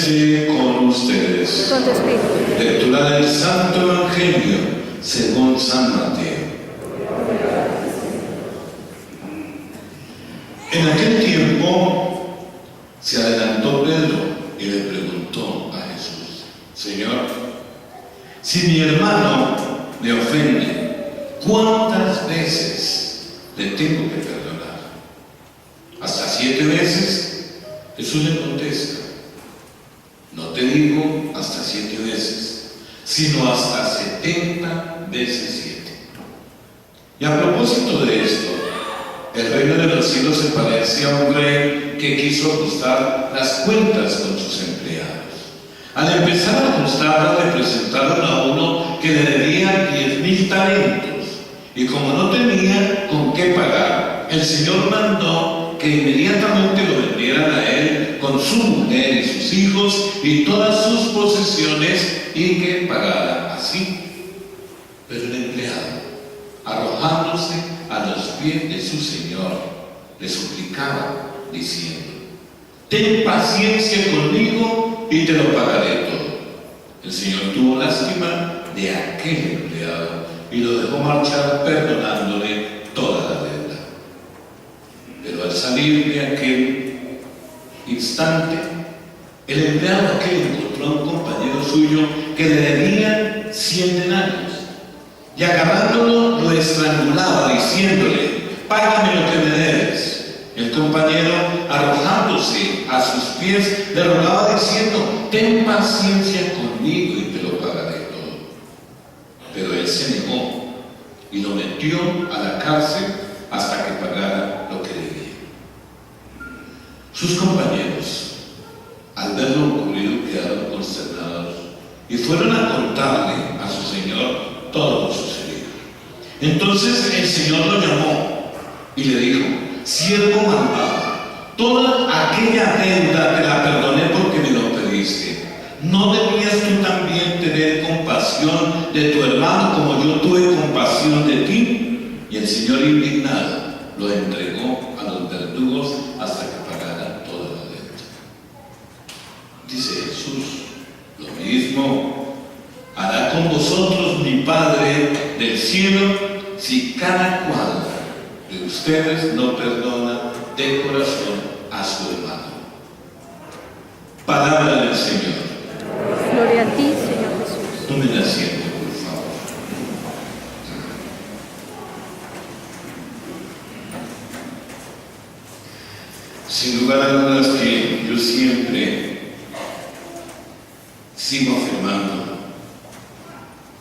esté con ustedes. Con tu espíritu. Lectura del Santo Evangelio según San Mateo. En aquel tiempo se adelantó Pedro y le preguntó a Jesús: Señor, si mi hermano me ofende, ¿cuántas veces le tengo que perdonar? ¿Hasta 7 veces? Jesús le contesta: no te digo hasta 7 veces, sino hasta 70 veces 7. Y a propósito de esto, el reino de los cielos se parece a un rey que quiso ajustar las cuentas con sus empleados. Al empezar a ajustarlas, le presentaron a uno que le debía 10,000 talentos, y como no tenía con qué pagar, el Señor mandó que inmediatamente lo vendieran a él con su mujer y sus hijos y todas sus posesiones, y que pagara así. Pero el empleado, arrojándose a los pies de su señor, le suplicaba diciendo: ten paciencia conmigo y te lo pagaré todo. El Señor tuvo lástima de aquel empleado y lo dejó marchar, perdonándole toda la deuda. Pero al salir de aquel instante, el empleado aquel encontró a un compañero suyo que le debía 100 denarios, y agarrándolo lo estrangulaba diciéndole: págame lo que me debes. El compañero, arrojándose a sus pies, le rogaba diciendo: ten paciencia conmigo y te lo pagaré todo. Pero él se negó y lo metió a la cárcel hasta que pagara lo que debía. Sus compañeros, al ver lo ocurrido, quedaron consternados y fueron a contarle a su señor todo lo sucedido. Entonces el Señor lo llamó y le dijo: siervo malvado, toda aquella deuda te la perdoné porque me lo pediste. ¿No debías tú también tener compasión de tu hermano como yo tuve compasión de ti? Y el Señor, indignado, lo entregó a los verdugos hasta que pagara toda la deuda. Dice Jesús: lo mismo hará con vosotros mi Padre del cielo, si cada cual de ustedes no perdona de corazón a su hermano. Palabra del Señor. Gloria a ti, Señor Jesús. Tomen asiento, por favor. Sin lugar a dudas que yo siempre sigo afirmando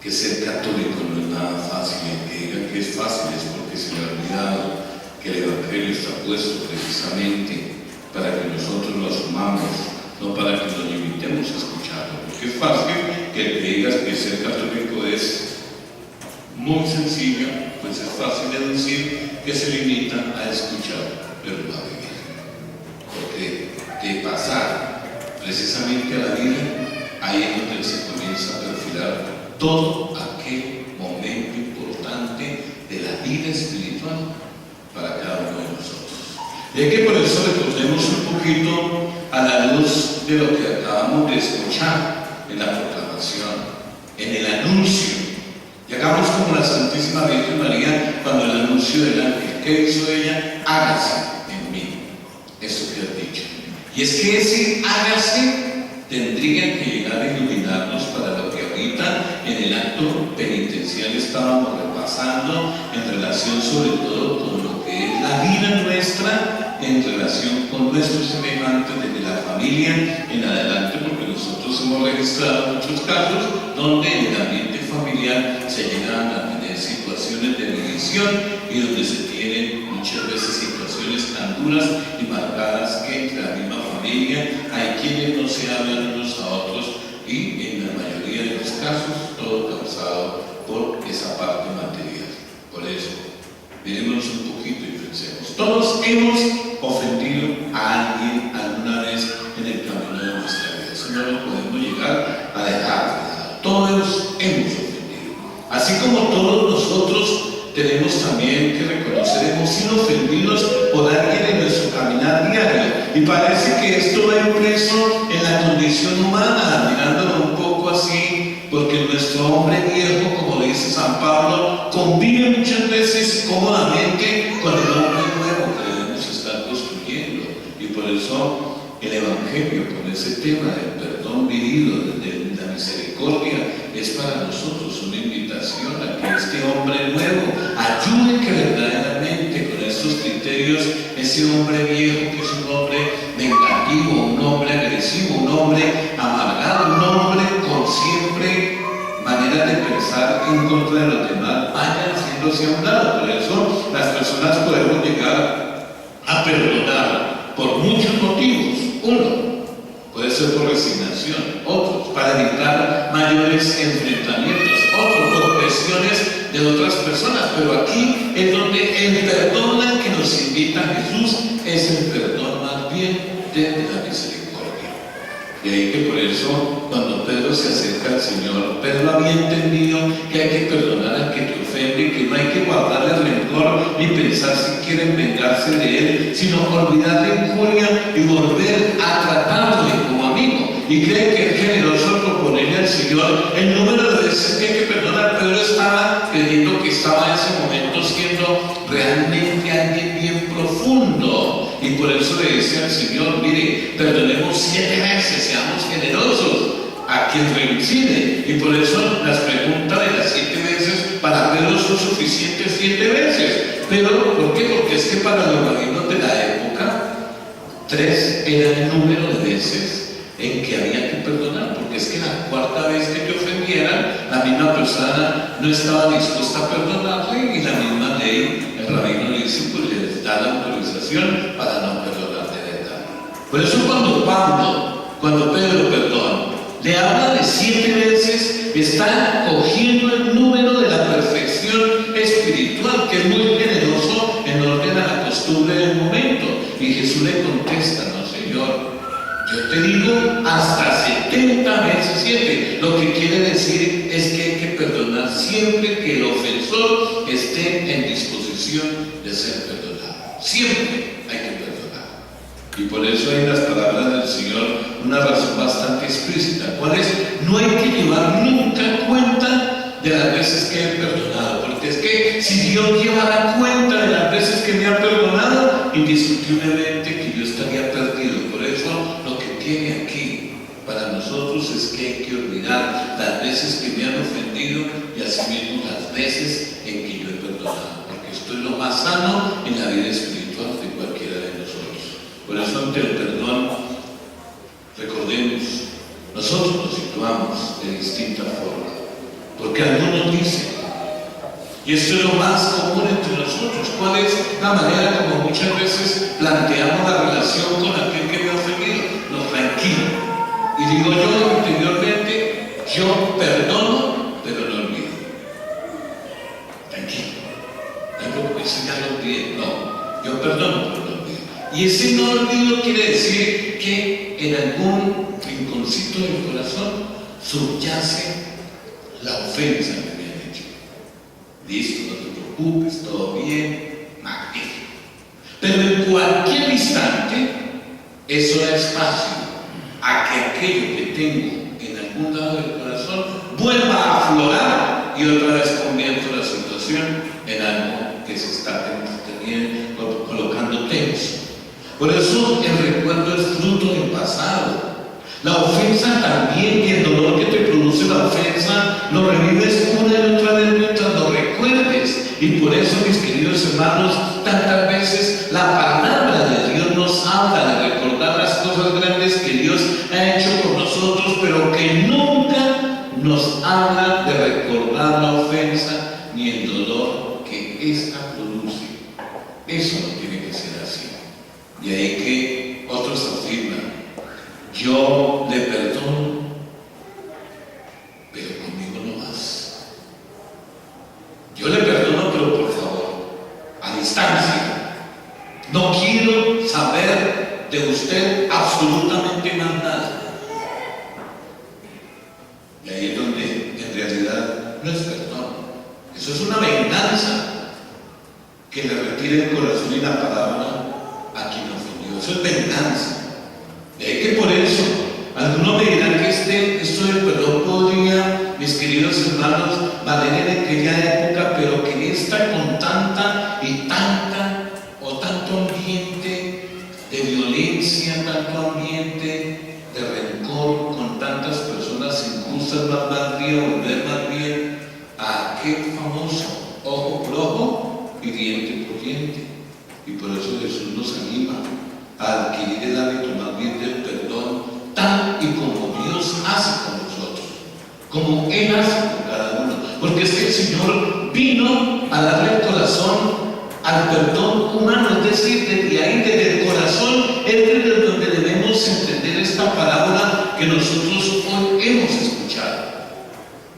que ser católico no es nada fácil. El que diga que es fácil es porque se le ha olvidado que el Evangelio está puesto precisamente para que nosotros lo asumamos, no para que nos limitemos a escucharlo. Porque es fácil que el que diga que ser católico es muy sencillo, pues es fácil deducir que se limita a escuchar, pero no a vivir. Porque de pasar precisamente a la vida, ahí es donde se comienza a perfilar todo aquel momento importante de la vida espiritual para cada uno de nosotros. Y hay que por eso recordemos un poquito a la luz de lo que acabamos de escuchar en la proclamación, en el anuncio. Y hagamos como la Santísima Virgen María cuando el anuncio del ángel. ¿Qué hizo ella? Hágase en mí eso que has dicho. Y es que ese hágase tendría que llegar a iluminarnos para lo que ahorita en el acto penitencial estábamos repasando, en relación sobre todo con lo que es la vida nuestra, en relación con nuestros semejantes desde la familia en adelante, porque nosotros hemos registrado muchos casos donde en el ambiente familiar se llegan a tener situaciones de división y donde se tienen muchas veces situaciones tan duras y marcadas que entre la misma familia hay quienes no se hablan unos a otros, y en la mayoría de los casos todo causado por esa parte material. Por eso, miremos un poquito y pensemos. Todos hemos ofendido a alguien alguna vez en el camino de nuestra vida. Eso no lo podemos llegar a dejar de lado. Todos hemos ofendido. Así como todos nosotros tenemos también que reconocer, hemos sido ofendidos por alguien en nuestro caminar diario. Y parece que esto va impreso en la condición humana, mirándolo un poco así, porque nuestro hombre viejo, como dice San Pablo, convive muchas veces cómodamente con el hombre nuevo que debemos estar construyendo. Y por eso el Evangelio, con ese tema del perdón vivido, de la misericordia, es para nosotros una invitación a que este hombre nuevo ayude que verdaderamente con estos criterios, ese hombre viejo que es un hombre vengativo, un hombre agresivo, un hombre amargado, un hombre con siempre maneras de pensar en contra de los demás, vaya haciéndose a un lado. Por eso las personas podemos llegar a perdonar por muchos motivos. Uno, puede ser por resignación; otros, para evitar mayores enfrentamientos; otros, por presiones de otras personas. Pero aquí es donde el perdón al que nos invita Jesús es el perdón más bien desde la misericordia. Y ahí que por eso, cuando Pedro se acerca al Señor, Pedro había entendido que hay que perdonar al que te ofende, que no hay que guardarle rencor ni pensar si quieren vengarse de él, sino olvidar la injuria y volver a tratarle como amigo. Y cree que es generoso proponerle al Señor el número de veces que hay que perdonar. Pedro estaba creyendo que estaba en ese momento siendo realmente alguien bien profundo. Y por eso le dice al Señor: mire, perdonemos 7 veces, seamos generosos a quien reincide. Y por eso las preguntas de las 7 veces para Pedro son suficientes 7 veces. Pero, ¿por qué? Porque es que para los rabinos de la época, 3 era el número de veces en que había que perdonar, porque es que la 4ª vez que te ofendieran, la misma persona no estaba dispuesta a perdonarle, y la misma ley, el rabino le dice, pues les da la autorización para no perdonar de verdad. Por eso cuando Pedro, le habla de 7 veces, está cogiendo el número de la perfección espiritual, que es muy generoso en orden a la costumbre del momento. Y Jesús le contesta: no, Señor, yo te digo hasta 70 veces 7. Lo que quiere decir es que hay que perdonar siempre que el ofensor esté en disposición de ser perdonado. Siempre hay que perdonar. Y por eso hay en las palabras del Señor una razón bastante explícita. ¿Cuál es? No hay que llevar nunca cuenta de las veces que he perdonado, porque es que si Dios llevara cuenta de las veces que me ha perdonado, indiscutiblemente que yo estaría perdido. Por eso lo que tiene aquí para nosotros es que hay que olvidar las veces que me han ofendido y asimismo las veces en que yo he perdonado, porque esto es lo más sano en la vida espiritual de cualquiera de nosotros. Por eso ante el perdón, recordemos, nosotros nos situamos de distinta forma, porque algunos dicen, y esto es lo más común entre nosotros, ¿cuál es la manera como muchas veces planteamos la relación con aquel que me ha ofendido? No, tranquilo. Y digo yo interiormente, yo perdono, pero no olvido. Tranquilo. No, eso ya lo olvidé. No, yo perdono, pero no olvido. Y ese no olvido quiere decir que en algún rinconcito del corazón subyace la ofensa que me han hecho. Listo, no te preocupes, todo bien, magnífico. Pero en cualquier instante, eso da espacio a que aquello que tengo en algún lado del corazón vuelva a aflorar y otra vez convierto la situación en algo que se está colocando tenso. Por eso el recuerdo es fruto del pasado. La ofensa también, y el dolor que te produce la ofensa, lo revives una y otra vez mientras lo recuerdes. Y por eso, mis queridos hermanos, tantas veces la palabra de Dios nos habla de recordar las cosas grandes que Dios ha hecho por nosotros, pero que nunca nos habla de recordar la ofensa ni el dolor que ésta produce. Eso no tiene que ser así. Y ahí que otros afirman: yo le perdono, pero conmigo no más. Yo le perdono, pero por favor, a distancia. No quiero saber de usted absolutamente más nada. Y ahí es donde en realidad no es perdón. Eso es una venganza. dirigir el corazón y la palabra a quien ofendió. Eso es venganza. De ahí que por eso, algunos me dirán que esto del perdón podría, mis queridos hermanos, valer en aquella época, pero que en esta con tanta y tanta o tanto ambiente de violencia, tanto ambiente de rencor, con tantas personas injustas, más bien, volver más bien a aquel famoso ojo por ojo y diente por diente. Y por eso Jesús nos anima a adquirir el hábito más bien del perdón, tal y como Dios hace con nosotros, como Él hace con cada uno. Porque es que el Señor vino a darle el corazón al perdón humano, es decir, desde ahí, desde el corazón, es desde donde debemos entender esta parábola que nosotros hoy hemos escuchado.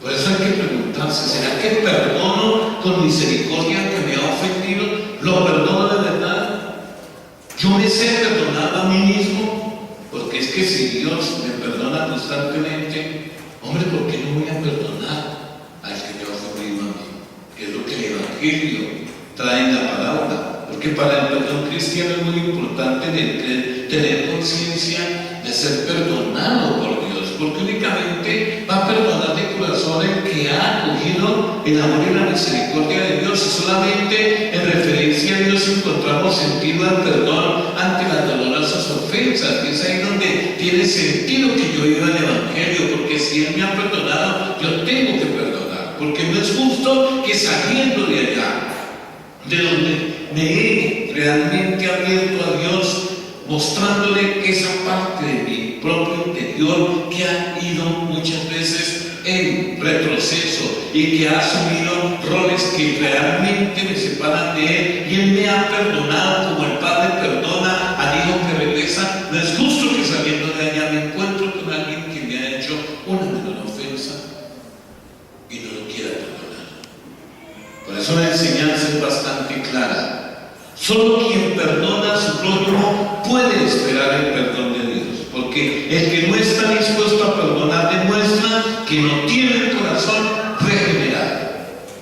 Por eso hay que preguntarse, ¿será que perdono con misericordia que me ha ofendido? ¿Lo perdono de verdad? Yo me sé perdonar a mí mismo, porque es que si Dios me perdona constantemente, hombre, ¿por qué no voy a perdonar al que me ha ofendido a mí? Que es lo que el Evangelio trae en la parábola. Porque para el perdón cristiano es muy importante tener conciencia de ser perdonado por Dios, porque únicamente va a perdonar de corazón el que ha acogido el amor y la misericordia de Dios, y solamente en referencia a Dios encontramos sentido al perdón ante las dolorosas ofensas, y es ahí donde tiene sentido que yo viva el Evangelio, porque si Él me ha perdonado, yo tengo que perdonar, porque no es justo que saliendo de allá, de donde me he realmente abierto a Dios, mostrándole esa parte de mi propio interior que ha ido muchas veces en retroceso y que ha asumido roles que realmente me separan de Él, y Él me ha perdonado como el Padre perdona al Hijo que regresa. No es justo que saliendo de allá me encuentro con alguien que me ha hecho una menor ofensa y no lo quiera perdonar. Por eso la enseñanza es bastante clara. Solo quien perdona a su prójimo puede esperar el perdón de Dios, porque el que no está dispuesto a perdonar demuestra que no tiene el corazón regenerado.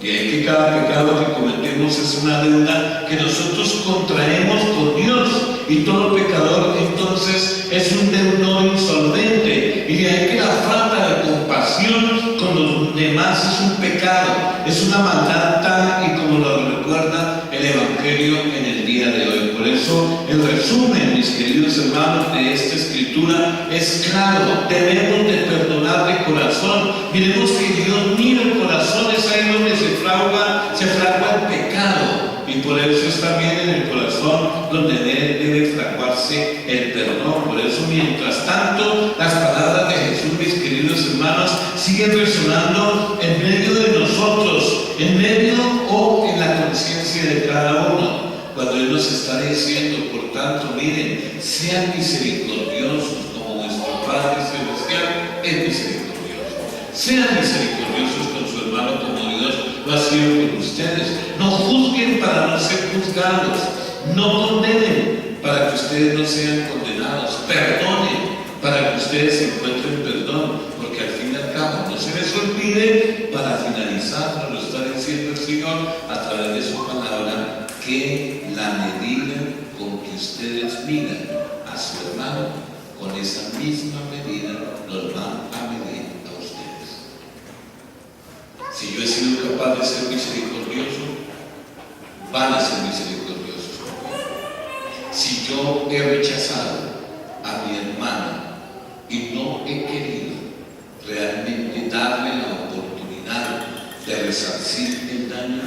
Y ahí que cada pecado que cometemos es una deuda que nosotros contraemos con Dios, y todo pecador entonces es un deudor insolvente, y de ahí que la falta de compasión con los demás es un pecado, es una maldad tal y como lo recuerda el Evangelio en el día de hoy. Por eso el resumen, mis queridos hermanos, de esta escritura es claro: debemos de perdonar de corazón. Miremos que Dios mira el corazón, es ahí donde se fragua el pecado, y por eso es también en el corazón donde debe fraguarse el perdón. Por eso, mientras tanto, las palabras de Jesús, mis queridos hermanos, siguen resonando en medio de nosotros, en medio o en la conciencia de cada uno, cuando Él nos está diciendo: por tanto, miren, sean misericordiosos como vuestro Padre Celestial es misericordioso. Sean misericordiosos con su hermano como Dios lo ha sido con ustedes. No juzguen para no ser juzgados, no condenen para que ustedes no sean condenados, perdonen para que ustedes encuentren perdón, porque al fin y al cabo, no se les olvide, para finalizar, nos lo está diciendo el Señor a través de su palabra, que la medida con que ustedes midan a su hermano, con esa misma medida los van a medir a ustedes. Si yo he sido capaz de ser misericordioso, van a ser misericordiosos conmigo. Si yo he rechazado a mi hermano y no he querido realmente darle la oportunidad de resarcir el daño,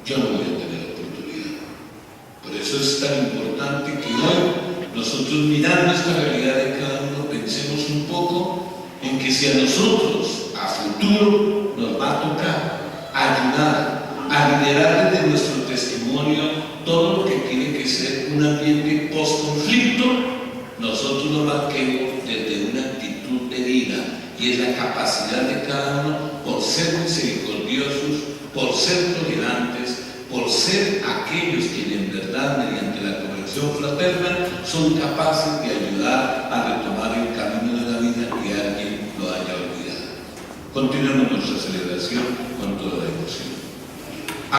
yo no voy a tener oportunidad. Por eso es tan importante que hoy nosotros, mirando esta realidad de cada uno, pensemos un poco en que si a nosotros a futuro nos va a tocar ayudar a liderar desde nuestro testimonio todo lo que tiene que ser un ambiente post-conflicto, nosotros lo marquemos desde una actitud de vida, y es la capacidad de cada uno por ser misericordiosos, por ser tolerantes, por ser aquellos que en verdad, mediante la corrección fraterna, son capaces de ayudar a retomar el camino de la vida que alguien lo haya olvidado. Continuemos nuestra celebración con toda la emoción.